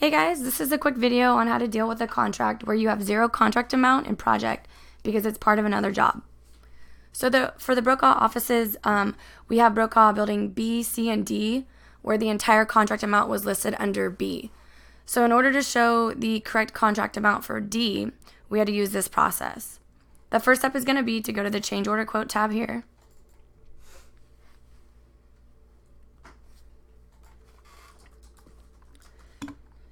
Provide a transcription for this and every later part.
Hey guys, this is a quick video on how to deal with a contract where you have zero contract amount and project because it's part of another job. So for the Brokaw offices, we have Brokaw building B, C, and D, where the entire contract amount was listed under B. So in order to show the correct contract amount for D, we had to use this process. The first step is going to be to go to the Change Order Quote tab here.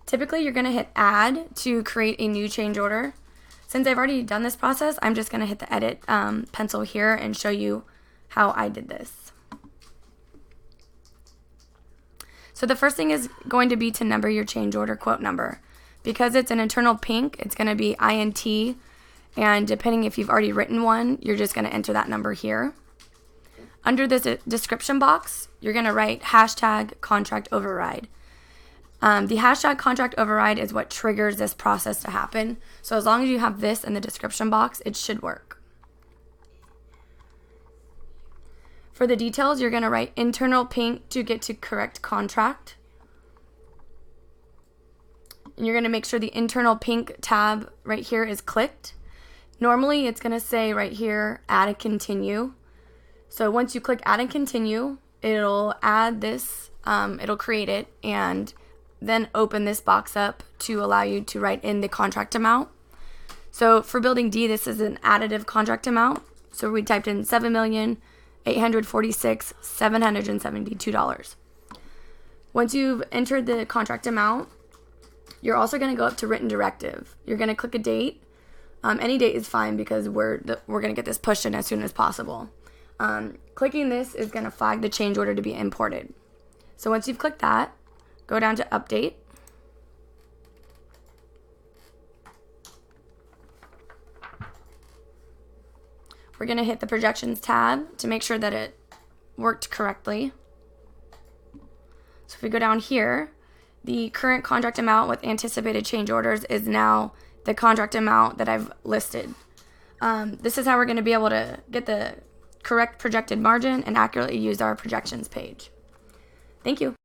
Typically, you're going to hit Add to create a new change order. Since I've already done this process, I'm just going to hit the Edit pencil here and show you how I did this. So the first thing is going to be to number your change order quote number. Because it's an internal pink, it's going to be INT, and depending if you've already written one, you're just going to enter that number here. Under this description box, you're going to write hashtag contract override. The hashtag contract override is what triggers this process to happen. So as long as you have this in the description box, it should work. For the details, you're going to write internal pink to get to correct contract. And you're going to make sure the internal pink tab right here is clicked. Normally, it's going to say right here, add and continue. So once you click add and continue, it'll add this, it'll create it, and then open this box up to allow you to write in the contract amount. So for building D, this is an additive contract amount. So we typed in $7,846,772. Once you've entered the contract amount, you're also going to go up to written directive. You're going to click a date. Any date is fine because we're going to get this pushed in as soon as possible. Clicking this is going to flag the change order to be imported. So once you've clicked that, go down to update. We're going to hit the projections tab to make sure that it worked correctly. So if we go down here, the current contract amount with anticipated change orders is now the contract amount that I've listed. This is how we're going to be able to get the correct projected margin and accurately use our projections page. Thank you.